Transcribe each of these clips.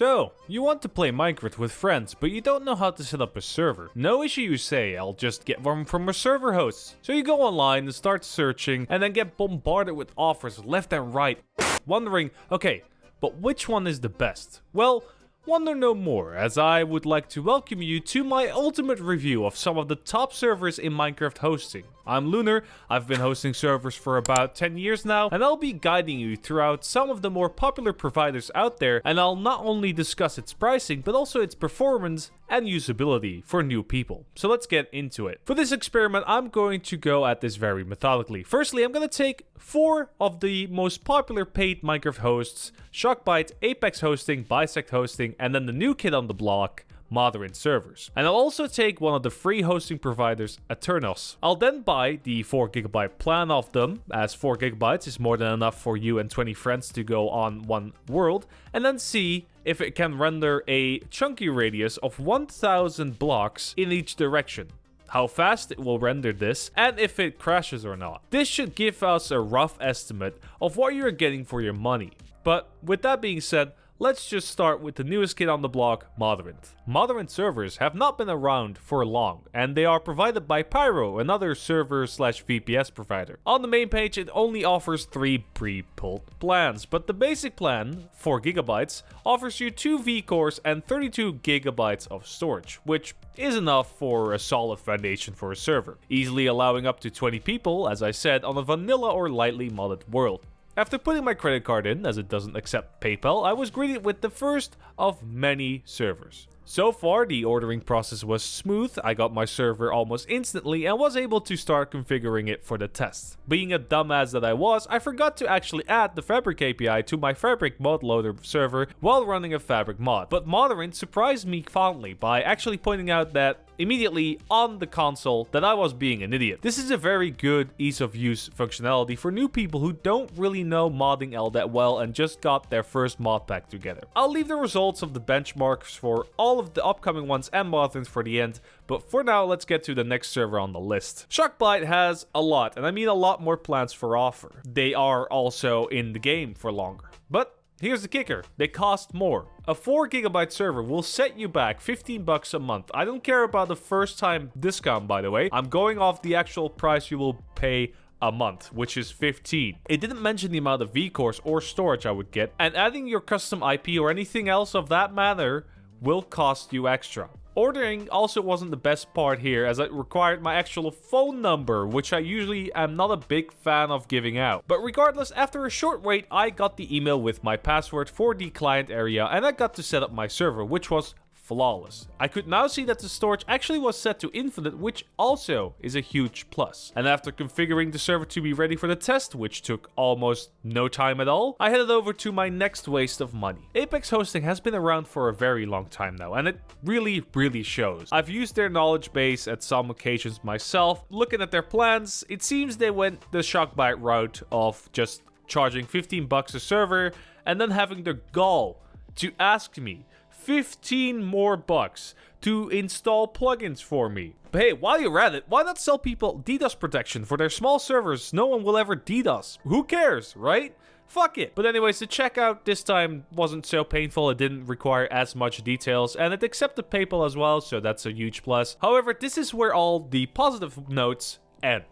So, you want to play Minecraft with friends, but you don't know how to set up a server. No issue, you say, I'll just get one from a server host. So you go online and start searching, and then get bombarded with offers left and right, wondering, okay, but which one is the best? Well, wonder no more, as I would like to welcome you to my ultimate review of some of the top servers in Minecraft hosting. I'm Lunar, I've been hosting servers for about 10 years now, and I'll be guiding you throughout some of the more popular providers out there, and I'll not only discuss its pricing, but also its performance and usability for new people. So let's get into it. For this experiment, I'm going to go at this very methodically. Firstly, I'm going to take 4 of the most popular paid Minecraft hosts: Shockbyte, Apex Hosting, Bisect Hosting, and then the new kid on the block, Modrinth servers. And I'll also take one of the free hosting providers, Aternos. I'll then buy the 4GB plan of them, as 4GB is more than enough for you and 20 friends to go on one world, and then see if it can render a chunky radius of 1000 blocks in each direction, how fast it will render this, and if it crashes or not. This should give us a rough estimate of what you're getting for your money. But with that being said, let's just start with the newest kid on the block, Modrinth. Modrinth servers have not been around for long, and they are provided by Pyro, another server/VPS provider. On the main page, it only offers 3 pre-pulled plans, but the basic plan, 4GB, offers you 2 vCores and 32GB of storage, which is enough for a solid foundation for a server, easily allowing up to 20 people, as I said, on a vanilla or lightly modded world. After putting my credit card in, as it doesn't accept PayPal, I was greeted with the first of many servers. So far, the ordering process was smooth. I got my server almost instantly and was able to start configuring it for the test. Being a dumbass that I was, I forgot to actually add the Fabric API to my Fabric mod loader server while running a Fabric mod. But Modrinth surprised me fondly by actually pointing out that immediately on the console that I was being an idiot. This is a very good ease of use functionality for new people who don't really know modding all that well and just got their first mod pack together. I'll leave the results of the benchmarks for all of the upcoming ones and Modrinth for the end, but for now let's get to the next server on the list. Shockbyte has a lot, and I mean a lot more plans for offer. They are also in the game for longer. But here's the kicker, they cost more. A 4GB server will set you back $15 a month. I don't care about the first time discount, by the way. I'm going off the actual price you will pay a month, which is 15. It didn't mention the amount of vCores or storage I would get, and adding your custom IP or anything else of that matter will cost you extra. Ordering also wasn't the best part here, as it required my actual phone number, which I usually am not a big fan of giving out. But regardless, after a short wait, I got the email with my password for the client area, and I got to set up my server, which was flawless. I could now see that the storage actually was set to infinite, which also is a huge plus. And after configuring the server to be ready for the test, which took almost no time at all, I headed over to my next waste of money. Apex Hosting has been around for a very long time now, and it really shows. I've used their knowledge base at some occasions myself. Looking at their plans, it seems they went the Shockbyte route of just charging $15 a server and then having the gall to ask me 15 more bucks to install plugins for me. But hey, while you're at it, why not sell people DDoS protection for their small servers? No one will ever DDoS. Who cares, right? Fuck it. But anyways, the checkout this time wasn't so painful. It didn't require as much details, and it accepted PayPal as well, so that's a huge plus. However, this is where all the positive notes end.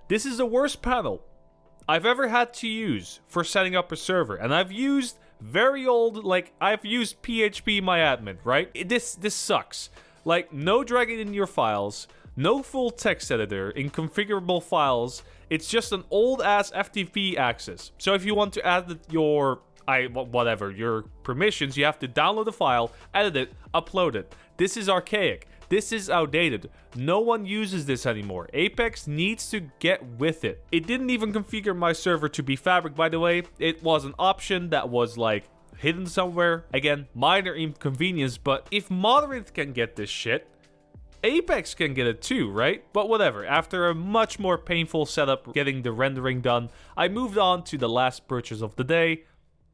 This is the worst panel I've ever had to use for setting up a server, and I've used very old, I've used PHPMyAdmin, right? This sucks. Like, no dragging in your files, no full text editor in configurable files. It's just an old-ass FTP access. So if you want to add your permissions, you have to download the file, edit it, upload it. This is archaic. This is outdated. No one uses this anymore. Apex needs to get with it. It didn't even configure my server to be Fabric, by the way. It was an option that was hidden somewhere. Again, minor inconvenience, but if Modrinth can get this shit, Apex can get it too, right? But whatever, after a much more painful setup getting the rendering done, I moved on to the last purchase of the day,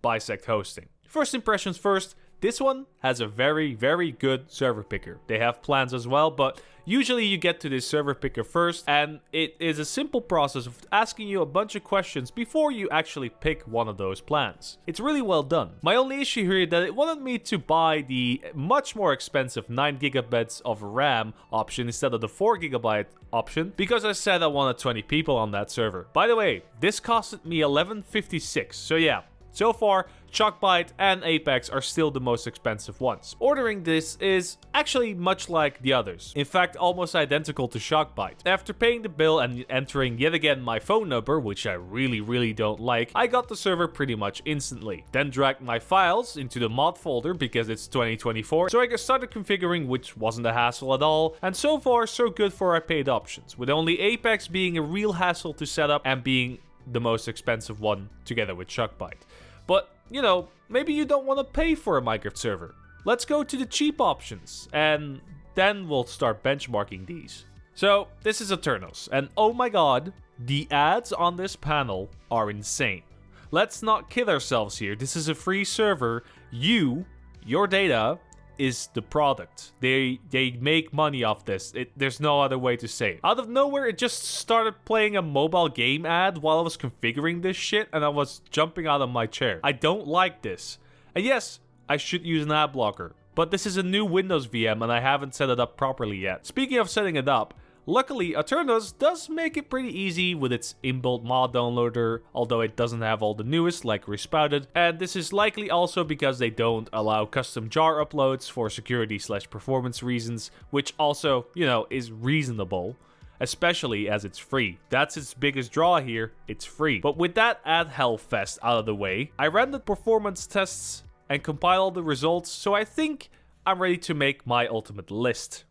Bisect Hosting. First impressions first, This one has a very, very good server picker. They have plans as well, but usually you get to this server picker first, and it is a simple process of asking you a bunch of questions before you actually pick one of those plans. It's really well done. My only issue here is that it wanted me to buy the much more expensive 9GB of RAM option instead of the 4GB option, because I said I wanted 20 people on that server. By the way, this costed me $11.56, so yeah. So far, Shockbyte and Apex are still the most expensive ones. Ordering this is actually much like the others. In fact, almost identical to Shockbyte. After paying the bill and entering yet again my phone number, which I really don't like, I got the server pretty much instantly. Then dragged my files into the mod folder because it's 2024, so I started configuring, which wasn't a hassle at all. And so far, so good for our paid options, with only Apex being a real hassle to set up and being the most expensive one together with Shockbyte. But, you know, maybe you don't want to pay for a Minecraft server. Let's go to the cheap options, and then we'll start benchmarking these. So, this is Aternos, and oh my god, the ads on this panel are insane. Let's not kid ourselves here. This is a free server. Your data is the product. They make money off this. There's no other way to say it. Out of nowhere, it just started playing a mobile game ad while I was configuring this shit, and I was jumping out of my chair. I don't like this. And yes, I should use an ad blocker, but this is a new Windows VM and I haven't set it up properly yet. Speaking of setting it up, luckily, Aternos does make it pretty easy with its inbuilt mod downloader, although it doesn't have all the newest like Respouted, and this is likely also because they don't allow custom jar uploads for security/performance reasons, which also, you know, is reasonable, especially as it's free. That's its biggest draw here, it's free. But with that ad hellfest out of the way, I ran the performance tests and compiled the results, so I think I'm ready to make my ultimate list.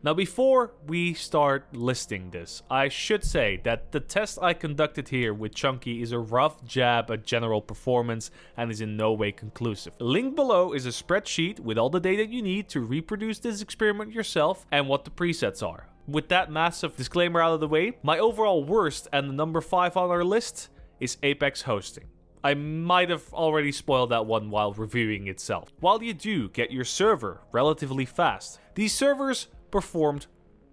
Now before we start listing this, I should say that the test I conducted here with Chunky is a rough jab at general performance and is in no way conclusive. The link below is a spreadsheet with all the data you need to reproduce this experiment yourself and what the presets are. With that massive disclaimer out of the way, my overall worst and the number 5 on our list is Apex hosting. I might have already spoiled that one while reviewing itself. While you do get your server relatively fast, these servers performed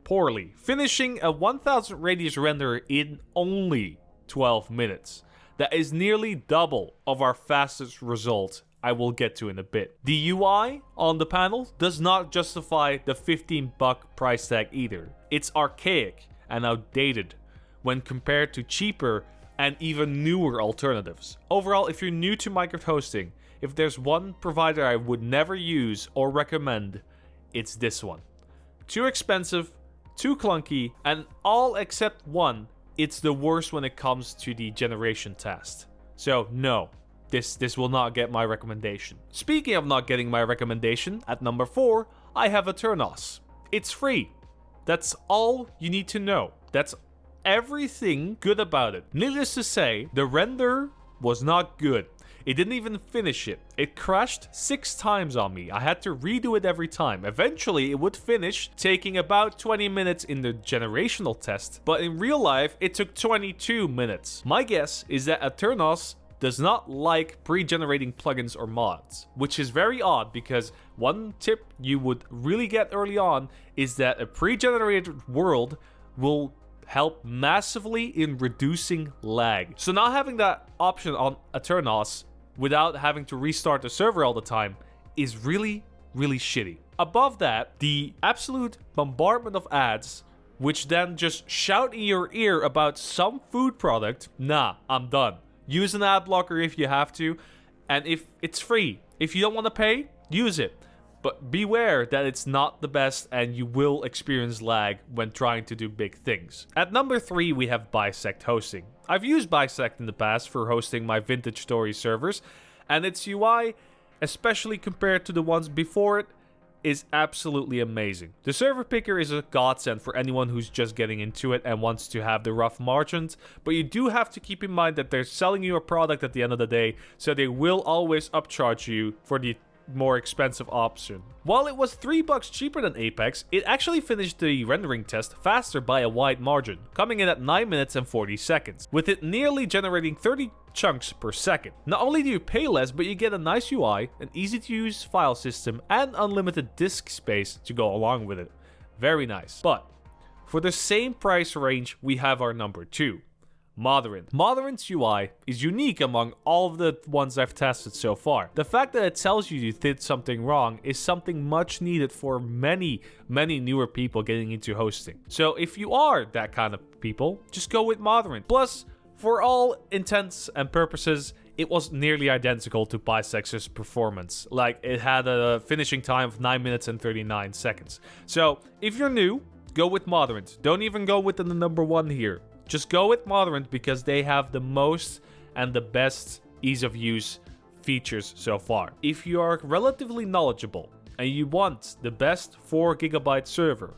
poorly, finishing a 1000 radius render in only 12 minutes. That is nearly double of our fastest result I will get to in a bit. The UI on the panel does not justify the $15 price tag either. It's archaic and outdated when compared to cheaper and even newer alternatives. Overall, if you're new to Minecraft hosting, if there's one provider I would never use or recommend, it's this one. Too expensive, too clunky, and all except one, it's the worst when it comes to the generation test. So no, this will not get my recommendation. Speaking of not getting my recommendation, at number 4, I have Aternos. It's free. That's all you need to know. That's everything good about it. Needless to say, the render was not good. It didn't even finish it. It crashed 6 times on me. I had to redo it every time. Eventually, it would finish, taking about 20 minutes in the generational test, but in real life, it took 22 minutes. My guess is that Aternos does not like pre-generating plugins or mods, which is very odd because one tip you would really get early on is that a pre-generated world will help massively in reducing lag. So not having that option on Aternos without having to restart the server all the time is really shitty. Above that, the absolute bombardment of ads, which then just shout in your ear about some food product, nah, I'm done. Use an ad blocker if you have to, and if it's free. If you don't want to pay, use it. But beware that it's not the best and you will experience lag when trying to do big things. At number 3, we have Bisect hosting. I've used Bisect in the past for hosting my Vintage Story servers, and its UI, especially compared to the ones before it, is absolutely amazing. The server picker is a godsend for anyone who's just getting into it and wants to have the rough margins, but you do have to keep in mind that they're selling you a product at the end of the day, so they will always upcharge you for the more expensive option. While it was $3 cheaper than Apex, it actually finished the rendering test faster by a wide margin, coming in at 9 minutes and 40 seconds, with it nearly generating 30 chunks per second. Not only do you pay less, but you get a nice UI, an easy to use file system, and unlimited disk space to go along with it. Very nice. But for the same price range, we have our number 2. Modrinth. Modrinth's UI is unique among all of the ones I've tested so far. The fact that it tells you did something wrong is something much needed for many newer people getting into hosting. So if you are that kind of people, just go with Modrinth. Plus, for all intents and purposes, it was nearly identical to Bisect's performance. Like, it had a finishing time of 9 minutes and 39 seconds. So if you're new, go with Modrinth. Don't even go with the number 1 here. Just go with Modrinth because they have the most and the best ease of use features so far. If you are relatively knowledgeable and you want the best 4GB server,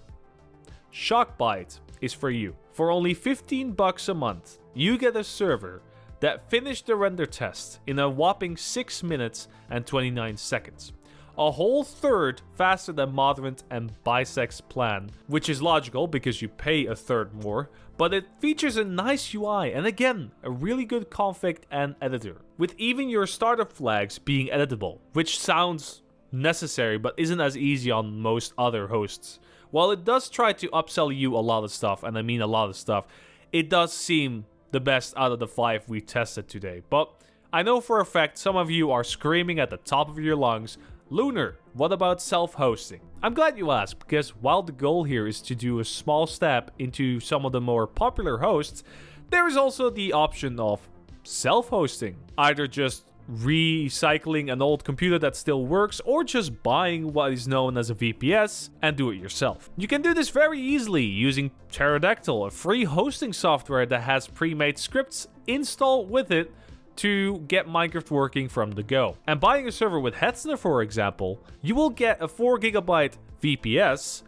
Shockbyte is for you. For only $15 a month, you get a server that finished the render test in a whopping 6 minutes and 29 seconds. A whole third faster than Modrinth and Bisect's plan, which is logical because you pay a third more, but it features a nice UI and again, a really good config and editor, with even your startup flags being editable, which sounds necessary but isn't as easy on most other hosts. While it does try to upsell you a lot of stuff, and I mean a lot of stuff, it does seem the best out of the 5 we tested today. But I know for a fact some of you are screaming at the top of your lungs, Lunar, what about self-hosting? I'm glad you asked, because while the goal here is to do a small step into some of the more popular hosts, there is also the option of self-hosting. Either just recycling an old computer that still works, or just buying what is known as a VPS and do it yourself. You can do this very easily using Pterodactyl, a free hosting software that has pre-made scripts installed with it to get Minecraft working from the go. And buying a server with Hetzner, for example, you will get a 4GB VPS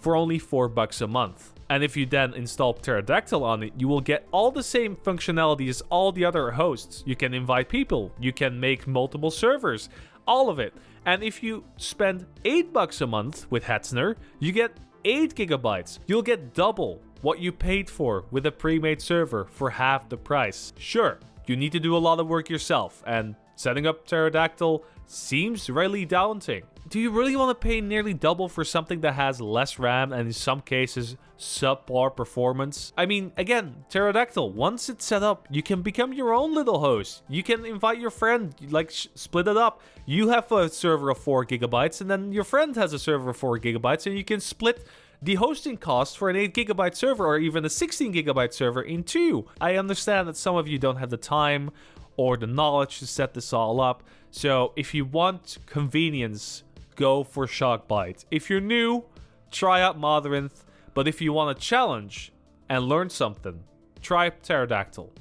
for only $4 a month. And if you then install Pterodactyl on it, you will get all the same functionality as all the other hosts. You can invite people, you can make multiple servers, all of it. And if you spend $8 a month with Hetzner, you get 8GB. You'll get double what you paid for with a pre-made server for half the price. Sure, you need to do a lot of work yourself, and setting up Pterodactyl seems really daunting. Do you really want to pay nearly double for something that has less RAM and in some cases subpar performance? I mean, again, Pterodactyl, once it's set up, you can become your own little host. You can invite your friend, like split it up. You have a server of 4GB and then your friend has a server of 4GB, and you can split the hosting costs for an 8GB server or even a 16GB server in 2. I understand that some of you don't have the time or the knowledge to set this all up. So if you want convenience, go for Shockbyte. If you're new, try out Modrinth. But if you want a challenge and learn something, try Pterodactyl.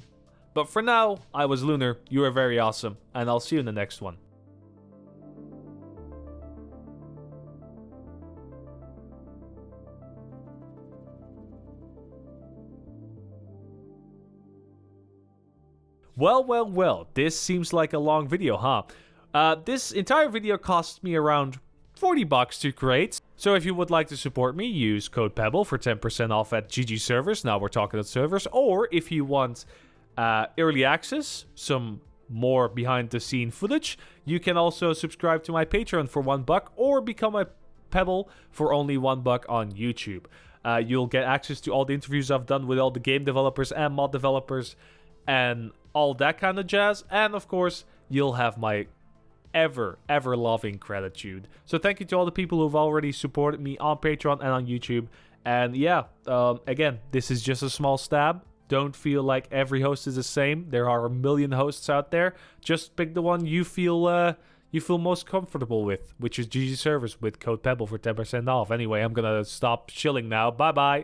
But for now, I was Lunar, you are very awesome, and I'll see you in the next one. Well, this seems like a long video, huh? This entire video cost me around $40 to create. So if you would like to support me, use code Pebble for 10% off at GG servers. Now we're talking about servers. Or if you want early access, some more behind the scene footage, you can also subscribe to my Patreon for $1 or become a Pebble for only $1 on YouTube. You'll get access to all the interviews I've done with all the game developers and mod developers and all that kind of jazz. And of course, you'll have my ever loving gratitude. So thank you to all the people who've already supported me on Patreon and on YouTube. And yeah, again, this is just a small stab. Don't feel like every host is the same. There are a million hosts out there. Just pick the one you feel most comfortable with, which is GG servers with code Pebble for 10% off. Anyway, I'm gonna stop shilling now. Bye bye.